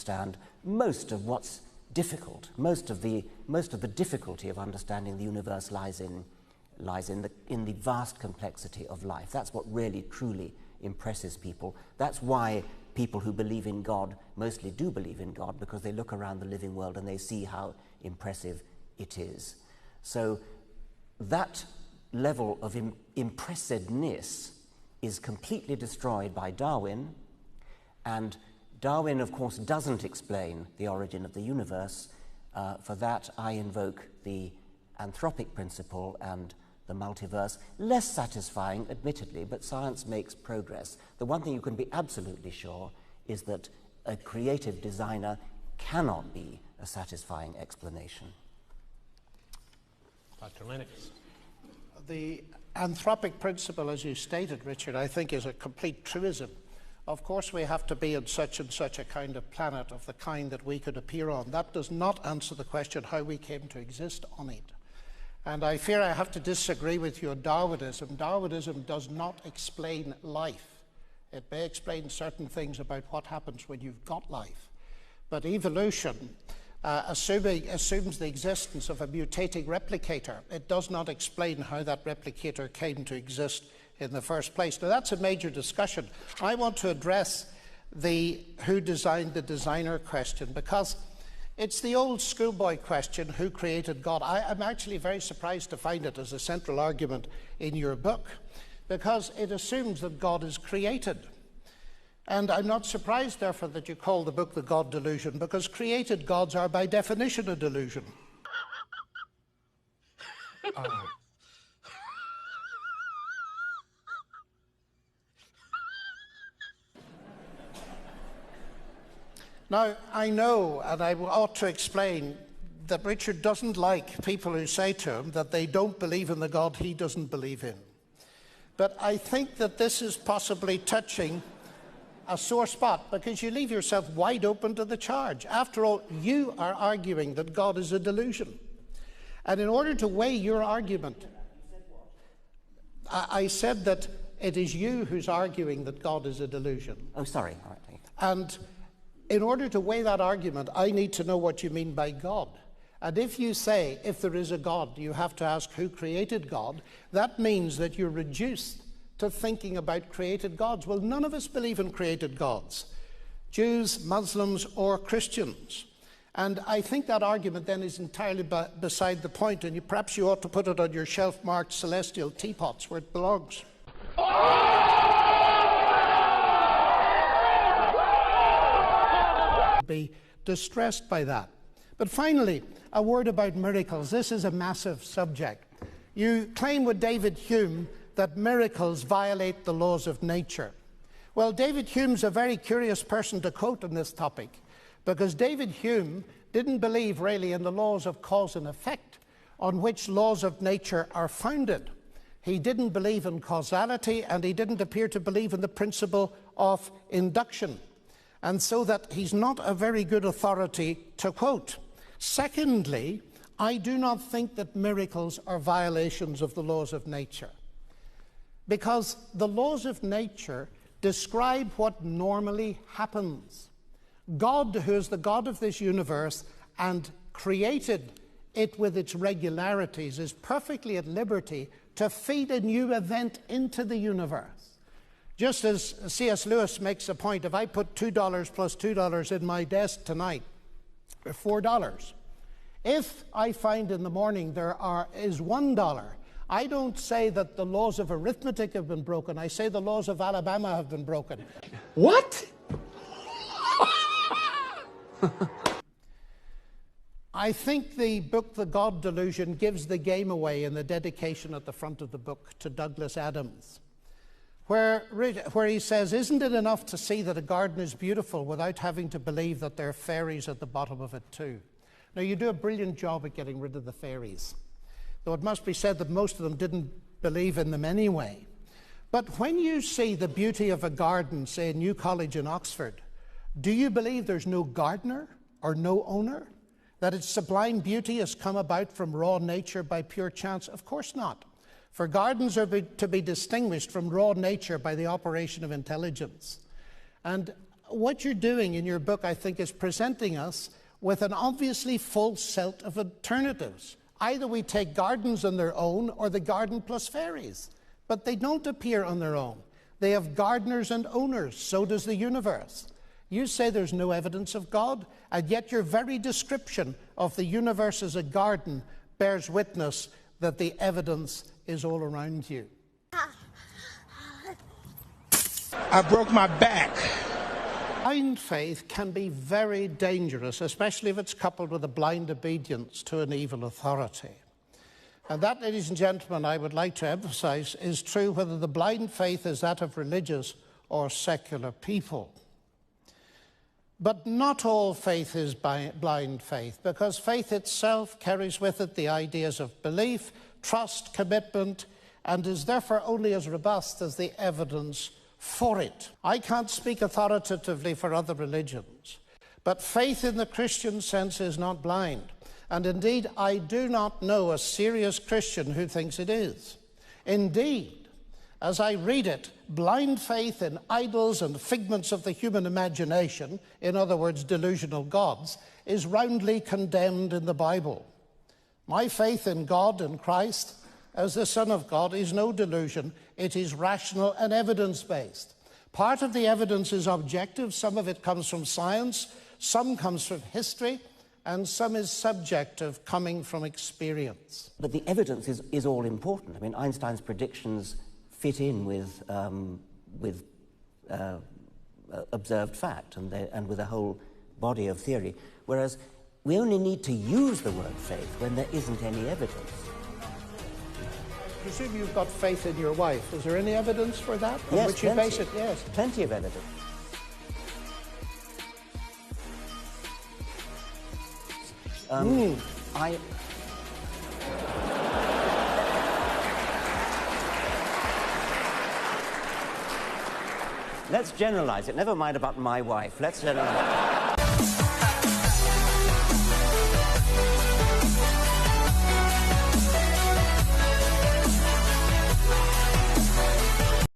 understand most of what's difficult. Most of the difficulty of understanding the universe lies in the vast complexity of life. That's what really, truly impresses people. That's why people who believe in God mostly do believe in God, because they look around the living world and they see how impressive it is. So that level of impressiveness is completely destroyed by Darwin, and Darwin, of course, doesn't explain the origin of the universe. For that, I invoke the anthropic principle and the multiverse. Less satisfying, admittedly, but science makes progress. The one thing you can be absolutely sure is that a creative designer cannot be a satisfying explanation. Dr. Lennox. The anthropic principle, as you stated, Richard, I think is a complete truism. Of course, we have to be on such and such a kind of planet of the kind that we could appear on. That does not answer the question how we came to exist on it. And I fear I have to disagree with you on Darwinism. Darwinism does not explain life. It may explain certain things about what happens when you've got life. But evolution assumes the existence of a mutating replicator. It does not explain how that replicator came to exist in the first place. Now, that's a major discussion. I want to address the who designed the designer question, because it's the old schoolboy question, who created God? I'm actually very surprised to find it as a central argument in your book, because it assumes that God is created. And I'm not surprised, therefore, that you call the book The God Delusion, because created gods are by definition a delusion. Now, I know, and I ought to explain, that Richard doesn't like people who say to him that they don't believe in the God he doesn't believe in. But I think that this is possibly touching a sore spot, because you leave yourself wide open to the charge. After all, you are arguing that God is a delusion. And in order to weigh your argument, I said that it is you who's arguing that God is a delusion. Oh, sorry. All right. And in order to weigh that argument, I need to know what you mean by God. And if you say, if there is a God, you have to ask who created God, that means that you're reduced to thinking about created gods. Well, none of us believe in created gods, Jews, Muslims, or Christians. And I think that argument then is entirely beside the point, and perhaps you ought to put it on your shelf marked celestial teapots where it belongs. Be distressed by that. But finally, a word about miracles. This is a massive subject. You claim with David Hume that miracles violate the laws of nature. Well, David Hume's a very curious person to quote on this topic, because David Hume didn't believe really in the laws of cause and effect on which laws of nature are founded. He didn't believe in causality, and he didn't appear to believe in the principle of induction. And so that he's not a very good authority to quote. Secondly, I do not think that miracles are violations of the laws of nature, because the laws of nature describe what normally happens. God, who is the God of this universe and created it with its regularities, is perfectly at liberty to feed a new event into the universe. Just as C.S. Lewis makes a point, if I put $2 plus $2 in my desk tonight, $4. If I find in the morning there is $1, I don't say that the laws of arithmetic have been broken. I say the laws of Alabama have been broken. What? I think the book, The God Delusion, gives the game away in the dedication at the front of the book to Douglas Adams, where he says, isn't it enough to see that a garden is beautiful without having to believe that there are fairies at the bottom of it too? Now, you do a brilliant job at getting rid of the fairies, though it must be said that most of them didn't believe in them anyway. But when you see the beauty of a garden, say in New College in Oxford, do you believe there's no gardener or no owner? That its sublime beauty has come about from raw nature by pure chance? Of course not. For gardens are to be distinguished from raw nature by the operation of intelligence. And what you're doing in your book, I think, is presenting us with an obviously full set of alternatives. Either we take gardens on their own or the garden plus fairies. But they don't appear on their own. They have gardeners and owners. So does the universe. You say there's no evidence of God, and yet your very description of the universe as a garden bears witness that the evidence is all around you. I broke my back. Blind faith can be very dangerous, especially if it's coupled with a blind obedience to an evil authority. And that, ladies and gentlemen, I would like to emphasize, is true whether the blind faith is that of religious or secular people. But not all faith is blind faith, because faith itself carries with it the ideas of belief, trust, commitment, and is therefore only as robust as the evidence for it. I can't speak authoritatively for other religions, but faith in the Christian sense is not blind. And indeed, I do not know a serious Christian who thinks it is. Indeed, as I read it, blind faith in idols and figments of the human imagination, in other words, delusional gods, is roundly condemned in the Bible. My faith in God and Christ as the Son of God is no delusion. It is rational and evidence-based. Part of the evidence is objective. Some of it comes from science, some comes from history, and some is subjective, coming from experience. But the evidence is all important. I mean, Einstein's predictions fit in with observed fact and with a whole body of theory, whereas we only need to use the word faith when there isn't any evidence. I presume you've got faith in your wife. Is there any evidence for that? Yes, which you base it? Yes, plenty of evidence. Let's generalize it. Never mind about my wife. Let's generalize it.